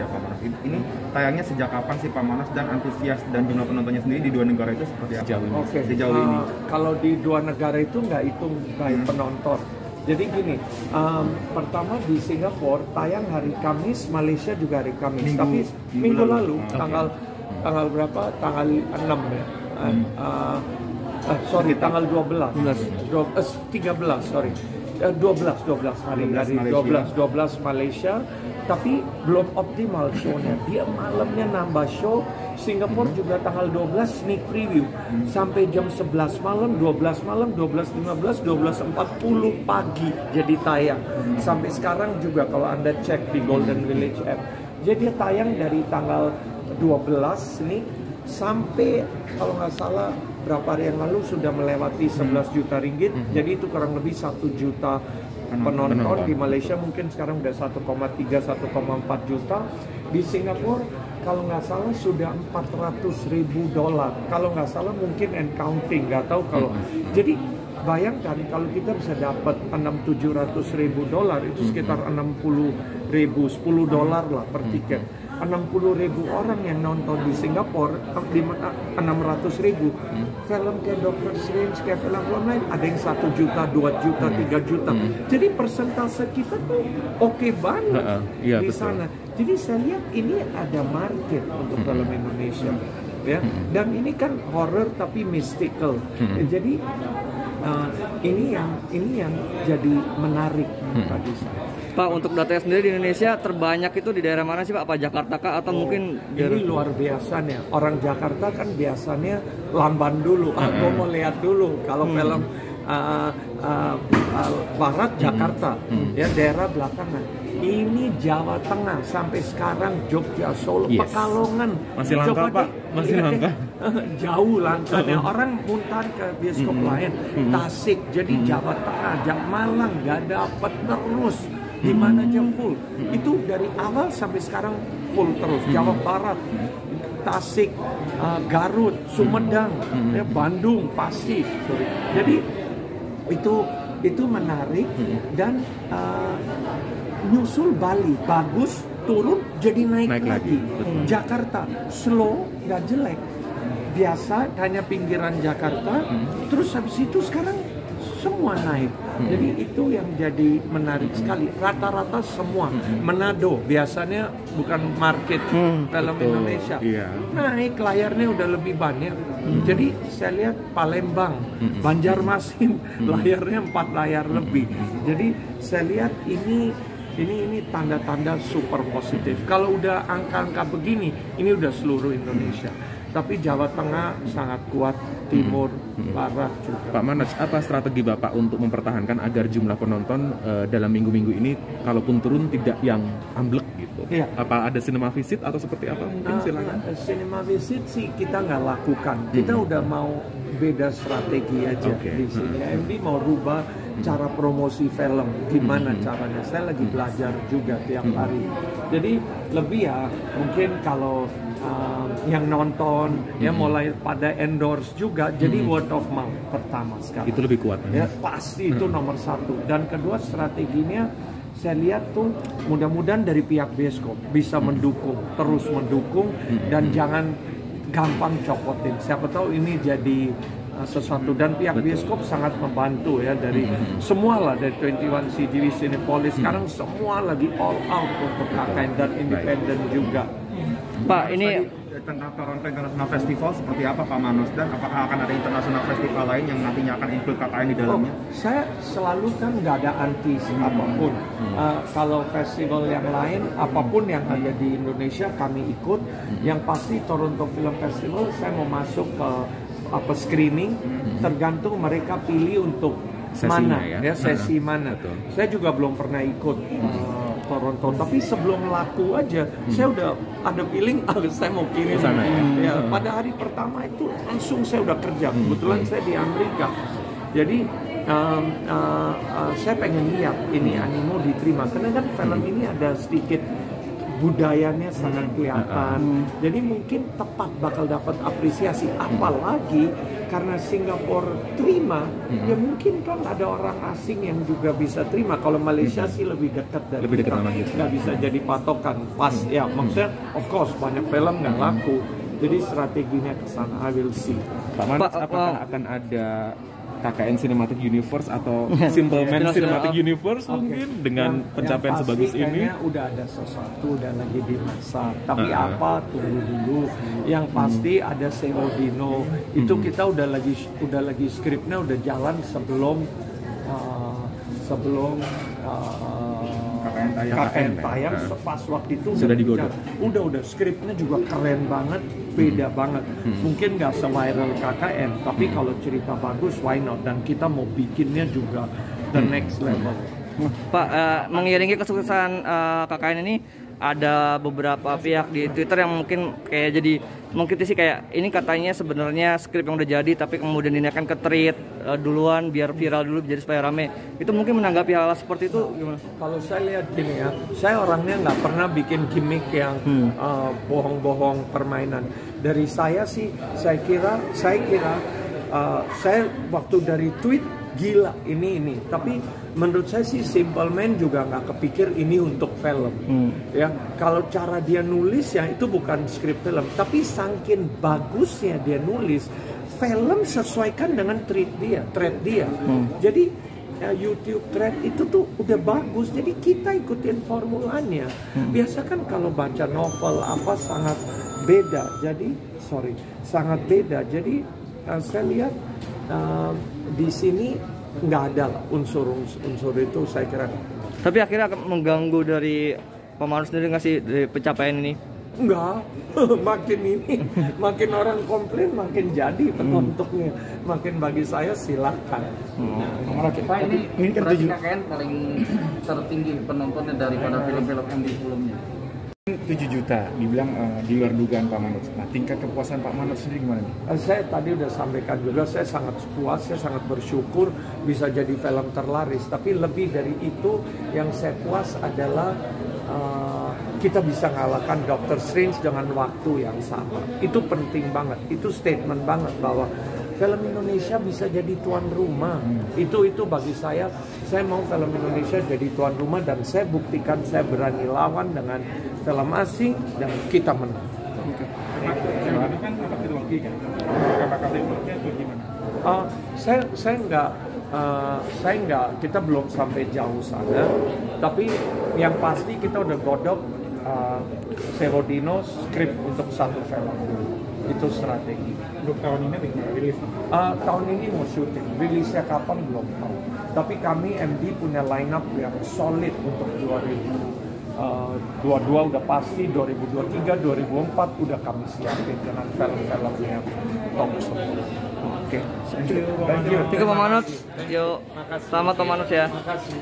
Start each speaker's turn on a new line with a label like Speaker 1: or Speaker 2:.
Speaker 1: Ya, Pak Manos. Ini tayangnya sejak kapan sih Pak Manos, dan antusias dan jumlah penontonnya sendiri di dua negara itu seperti apa? Sejauh ini.
Speaker 2: Kalau di dua negara itu nggak hitung baik penonton. Jadi gini, pertama di Singapura tayang hari Kamis, Malaysia juga hari Kamis. Tapi minggu lalu tanggal berapa? Tanggal 6 ya. Tanggal 12. 13, sorry. 12 hari 12 Malaysia, tapi belum optimal show-nya. Dia malamnya nambah show. Singapura juga tanggal 12 sneak preview sampai jam 11 malam, 12 malam, 12.15, 12.40 pagi jadi tayang. Sampai sekarang juga kalau Anda cek di Golden Village app. Jadi dia tayang dari tanggal 12 sneak sampai kalau nggak salah berapa hari yang lalu sudah melewati 11 juta ringgit. Jadi itu kurang lebih 1 juta penonton. Di Malaysia mungkin sekarang udah 1,3 1,4 juta. Di Singapura kalau nggak salah sudah $400.000. Kalau nggak salah mungkin and counting, nggak tahu kalau. Jadi bayangkan kalau kita bisa dapat $600-700.000 itu sekitar $60.000, $10 lah per tiket. 60.000 orang yang nonton di Singapura, 600.000. Film kayak Doctor Strange, kayak film lain ada yang 1 juta, 2 juta, 3 juta. Jadi persentase kita tuh oke banget di sana. Jadi saya lihat ini ada market untuk film Indonesia, ya. Dan ini kan horror tapi mystical. Jadi ini yang jadi menarik bagi saya.
Speaker 3: Pak, untuk datanya sendiri di Indonesia terbanyak itu di daerah mana sih Pak? Apa Jakarta kah atau mungkin
Speaker 2: ini luar biasa nih. Orang Jakarta kan biasanya lamban dulu. Aku mau lihat dulu kalau film barat Jakarta, ya daerah belakangan. Ini Jawa Tengah sampai sekarang Jogja, Solo, Pekalongan.
Speaker 1: Masih langka Pak, masih langka.
Speaker 2: Jauh langkanya. Orang muntah ke bioskop lain. Tasik, jadi Jawa Tengah, Malang nggak dapat terus. Di mana aja full. Itu dari awal sampai sekarang full terus. Jawa Barat, Tasik, Garut, Sumedang, ya, Bandung pasti. Jadi itu menarik dan nyusul Bali bagus, turun jadi naik lagi. Jakarta slow nggak jelek, biasa hanya pinggiran Jakarta. Terus habis itu sekarang semua naik. Jadi itu yang jadi menarik sekali. Rata-rata semua. Manado biasanya bukan market film Indonesia. Naik layarnya udah lebih banyak. Jadi saya lihat Palembang, Banjarmasin layarnya 4 layar lebih. Jadi saya lihat ini tanda-tanda super positif. Kalau udah angka-angka begini, ini udah seluruh Indonesia. Tapi Jawa Tengah sangat kuat, Timur, Barat juga.
Speaker 1: Pak Manos, apa strategi Bapak untuk mempertahankan agar jumlah penonton dalam minggu-minggu ini, kalaupun turun tidak yang amblek gitu? Iya. Apa ada cinema visit atau seperti apa mungkin silakan?
Speaker 2: Cinema visit sih kita nggak lakukan. Kita udah mau beda strategi aja di sini. MD mau rubah cara promosi film, gimana caranya. Saya lagi belajar juga tiap hari. Jadi lebih ya mungkin kalau yang nonton ya mulai pada endorse juga, jadi word of mouth pertama sekali.
Speaker 1: Itu lebih kuat
Speaker 2: ya, pasti itu nomor 1. Dan kedua strateginya saya lihat tuh mudah-mudahan dari pihak bioskop bisa mendukung, terus mendukung dan jangan gampang copotin. Siapa tahu ini jadi sesuatu, dan pihak bioskop sangat membantu ya, dari semua lah, dari 21 CGV, Cinepolis, sekarang semua lagi all out untuk KKN dan independen juga.
Speaker 3: Pak, ini
Speaker 1: tentang Toronto International Festival seperti apa Pak Manos, dan apakah akan ada international festival lain yang nantinya akan include KKN di dalamnya?
Speaker 2: Saya selalu kan nggak ada anti apapun. Kalau festival yang lain, apapun yang ada di Indonesia kami ikut. Yang pasti Toronto Film Festival saya mau masuk ke screening, tergantung mereka pilih untuk sesinya, mana sesi mana. Saya juga belum pernah ikut Toronto, tapi sebelum laku aja saya udah ada feeling saya mau kirim sana ya. Pada hari pertama itu langsung saya udah kerja, kebetulan saya di Amerika, jadi saya pengen lihat ini animo diterima, karena kan film ini ada sedikit budayanya sangat kelihatan. Jadi mungkin tepat bakal dapat apresiasi. Apalagi karena Singapura terima, ya mungkin kan ada orang asing yang juga bisa terima. Kalau Malaysia sih lebih dekat dari
Speaker 1: Lebih dekat
Speaker 2: kita.
Speaker 1: sama gitu.
Speaker 2: Nggak bisa jadi patokan. Pas ya, maksudnya of course banyak film nggak laku. Jadi strateginya ke sana. I will see.
Speaker 1: Pak Manoj, apakah akan ada KKN Cinematic Universe atau Simple Man Cinematic Universe mungkin dengan pencapaian
Speaker 2: yang
Speaker 1: sebagus
Speaker 2: pasti
Speaker 1: ini?
Speaker 2: kayaknya udah ada sesuatu dan lagi dimasak. Tapi apa, tunggu dulu. Yang pasti ada Serodino. Itu kita udah lagi skripnya udah jalan sebelum KKN tayang. Pas waktu itu
Speaker 1: Sudah digodok.
Speaker 2: Udah skripnya juga keren banget, beda banget. Mungkin nggak se-viral KKN, tapi kalau cerita bagus, why not? Dan kita mau bikinnya juga the next level.
Speaker 3: Pak, mengiringi kesuksesan KKN ini, ada beberapa pihak di Twitter yang mungkin kayak jadi mengkritisi kayak ini katanya sebenarnya skrip yang udah jadi tapi kemudian dinaikkan ke tweet duluan biar viral dulu jadi supaya rame. Itu mungkin menanggapi hal seperti itu gimana?
Speaker 2: Kalau saya lihat gini ya, saya orangnya nggak pernah bikin gimmick yang bohong-bohong permainan. Dari saya sih, saya kira saya waktu dari tweet gila ini, tapi menurut saya sih Simple Man juga nggak kepikir ini untuk film. Ya, kalau cara dia nulis ya itu bukan skrip film, tapi saking bagusnya dia nulis, film sesuaikan dengan thread dia. Jadi YouTube thread itu tuh udah bagus, jadi kita ikutin formulanya. Biasa kan kalau baca novel apa sangat beda, sangat beda. Jadi saya lihat di sini nggak ada lah unsur itu, saya kira.
Speaker 3: Tapi akhirnya akan mengganggu dari Pak Manoj sendiri nggak sih dari pencapaian ini?
Speaker 2: Enggak, makin orang komplain makin jadi penontonnya. Makin bagi saya silakan.
Speaker 4: Pak, ini berarti KKN paling tertinggi penontonnya daripada film-film MD sebelumnya.
Speaker 5: 7 juta, dibilang di luar dugaan Pak Manoj. Nah, tingkat kepuasan Pak Manoj sendiri gimana nih?
Speaker 2: Saya tadi udah sampaikan juga, saya sangat puas, saya sangat bersyukur bisa jadi film terlaris. Tapi lebih dari itu, yang saya puas adalah kita bisa ngalahkan Doctor Strange dengan waktu yang sama. Itu penting banget, itu statement banget bahwa film Indonesia bisa jadi tuan rumah. Itu bagi saya mau film Indonesia jadi tuan rumah dan saya buktikan saya berani lawan dengan film asing dan kita menang. Saya nggak, kita belum sampai jauh sana. Tapi yang pasti kita udah godok Serodino skrip untuk satu film. Itu strategi.
Speaker 5: Untuk tahun ini rilis?
Speaker 2: Tahun ini mau syuting, rilisnya kapan belum tahu. Tapi kami MD punya line up yang solid untuk 2022 udah pasti, 2023, 2024 udah kami siapin dengan film-filmnya top semua. Oke.
Speaker 3: Thank you Pak Manoj. Yuk, selamat Pak Manoj ya.
Speaker 2: Terima kasih.